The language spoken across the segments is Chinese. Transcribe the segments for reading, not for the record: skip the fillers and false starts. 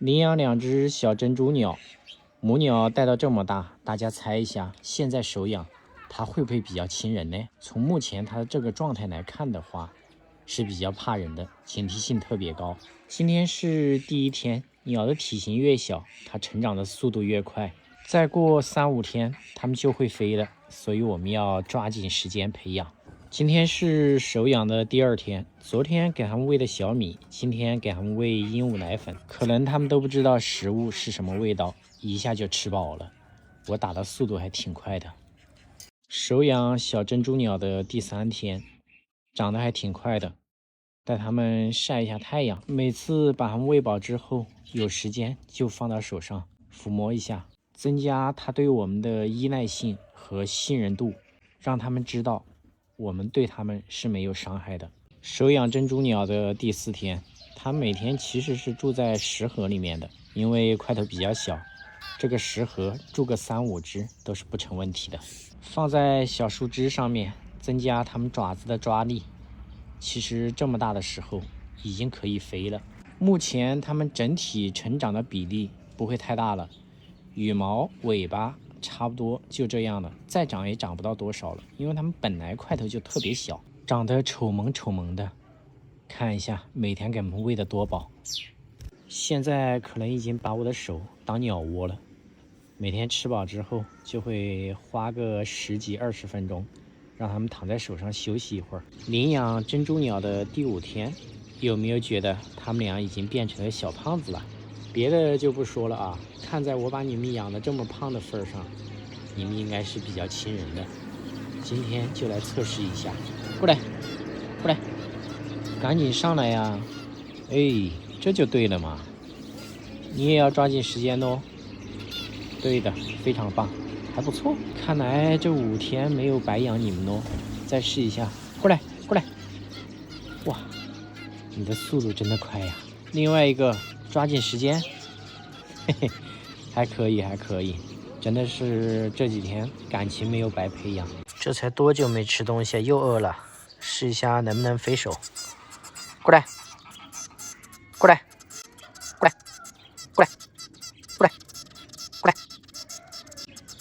领养2只小珍珠鸟，母鸟带到这么大，大家猜一下，现在手养它会不会比较亲人呢？从目前它的这个状态来看的话，是比较怕人的，警惕性特别高。今天是第1天，鸟的体型越小，它成长的速度越快。再过3、5天，它们就会飞了，所以我们要抓紧时间培养。今天是手养的第2天，昨天给它们喂的小米，今天给它们喂鹦鹉奶粉。可能它们都不知道食物是什么味道，一下就吃饱了。我打的速度还挺快的。手养小珍珠鸟的第3天，长得还挺快的。带它们晒一下太阳，每次把它们喂饱之后，有时间就放到手上抚摸一下，增加它对我们的依赖性和信任度，让它们知道我们对它们是没有伤害的。手养珍珠鸟的第4天，它每天其实是住在食盒里面的，因为块头比较小，这个食盒住个3、5只都是不成问题的。放在小树枝上面，增加它们爪子的抓力。其实这么大的时候已经可以飞了。目前它们整体成长的比例不会太大了，羽毛、尾巴差不多就这样了，再长也长不到多少了，因为它们本来块头就特别小，长得丑萌丑萌的。看一下每天给它们喂的多饱，现在可能已经把我的手当鸟窝了。每天吃饱之后就会花个10几20分钟，让它们躺在手上休息一会儿。领养珍珠鸟的第5天，有没有觉得它们俩已经变成了小胖子了？别的就不说了啊，看在我把你们养的这么胖的份上，你们应该是比较亲人的。今天就来测试一下，过来，过来，赶紧上来呀！哎，这就对了嘛，你也要抓紧时间哦。对的，非常棒，还不错。看来这5天没有白养你们哦。再试一下，过来，过来。哇，你的速度真的快呀！另外一个，抓紧时间。嘿嘿，还可以，还可以。真的是这几天感情没有白培养。这才多久没吃东西，又饿了。试一下能不能飞手。过来，过来，过来，过来，过来。过来，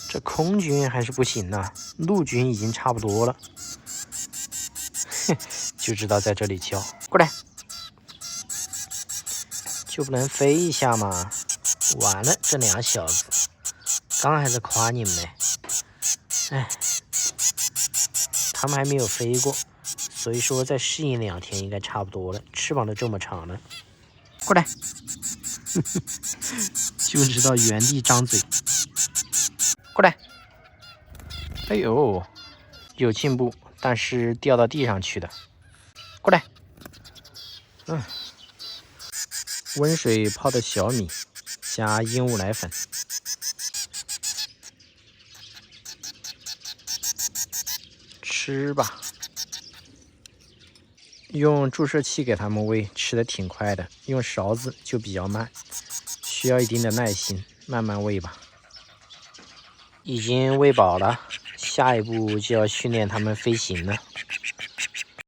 这空军还是不行呐，陆军已经差不多了。就知道在这里叫。过来，就不能飞一下吗？完了，这俩小子，刚还在夸你们呢。哎，他们还没有飞过，所以说再适应2天应该差不多了。翅膀都这么长了。过来，就知道原地张嘴。过来，哎呦，有进步，但是掉到地上去的。过来，温水泡的小米加鹦鹉奶粉，吃吧。用注射器给它们喂，吃的挺快的，用勺子就比较慢，需要一定的耐心，慢慢喂吧。已经喂饱了，下一步就要训练它们飞行了。